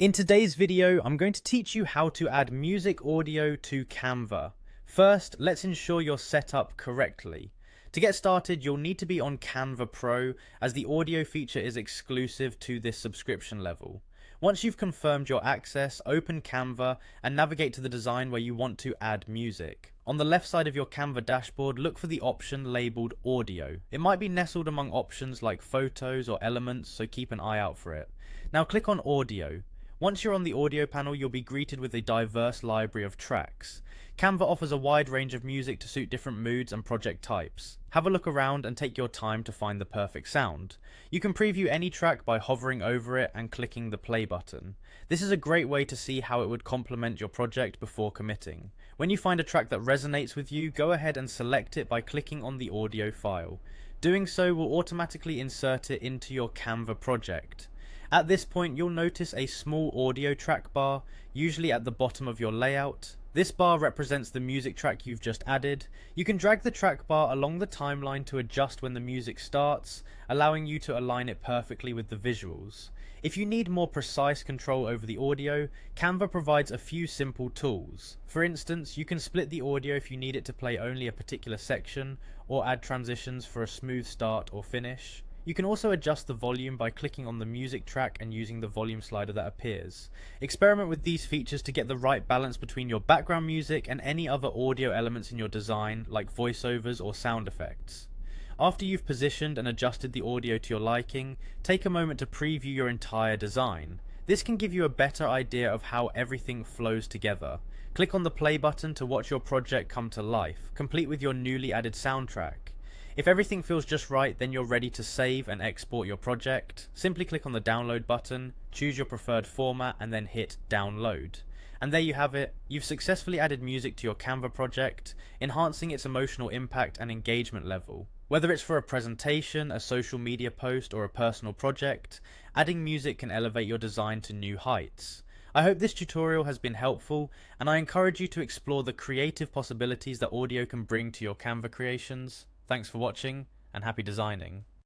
In today's video, I'm going to teach you how to add music audio to Canva. First, let's ensure you're set up correctly. To get started, you'll need to be on Canva Pro, as the audio feature is exclusive to this subscription level. Once you've confirmed your access, open Canva and navigate to the design where you want to add music. On the left side of your Canva dashboard, look for the option labeled Audio. It might be nestled among options like Photos or Elements, so keep an eye out for it. Now click on Audio. Once you're on the audio panel, you'll be greeted with a diverse library of tracks. Canva offers a wide range of music to suit different moods and project types. Have a look around and take your time to find the perfect sound. You can preview any track by hovering over it and clicking the play button. This is a great way to see how it would complement your project before committing. When you find a track that resonates with you, go ahead and select it by clicking on the audio file. Doing so will automatically insert it into your Canva project. At this point, you'll notice a small audio track bar, usually at the bottom of your layout. This bar represents the music track you've just added. You can drag the track bar along the timeline to adjust when the music starts, allowing you to align it perfectly with the visuals. If you need more precise control over the audio, Canva provides a few simple tools. For instance, you can split the audio if you need it to play only a particular section, or add transitions for a smooth start or finish. You can also adjust the volume by clicking on the music track and using the volume slider that appears. Experiment with these features to get the right balance between your background music and any other audio elements in your design, like voiceovers or sound effects. After you've positioned and adjusted the audio to your liking, take a moment to preview your entire design. This can give you a better idea of how everything flows together. Click on the play button to watch your project come to life, complete with your newly added soundtrack. If everything feels just right, then you're ready to save and export your project. Simply click on the download button, choose your preferred format, and then hit download. And there you have it. You've successfully added music to your Canva project, enhancing its emotional impact and engagement level. Whether it's for a presentation, a social media post, or a personal project, adding music can elevate your design to new heights. I hope this tutorial has been helpful, and I encourage you to explore the creative possibilities that audio can bring to your Canva creations. Thanks for watching, and happy designing.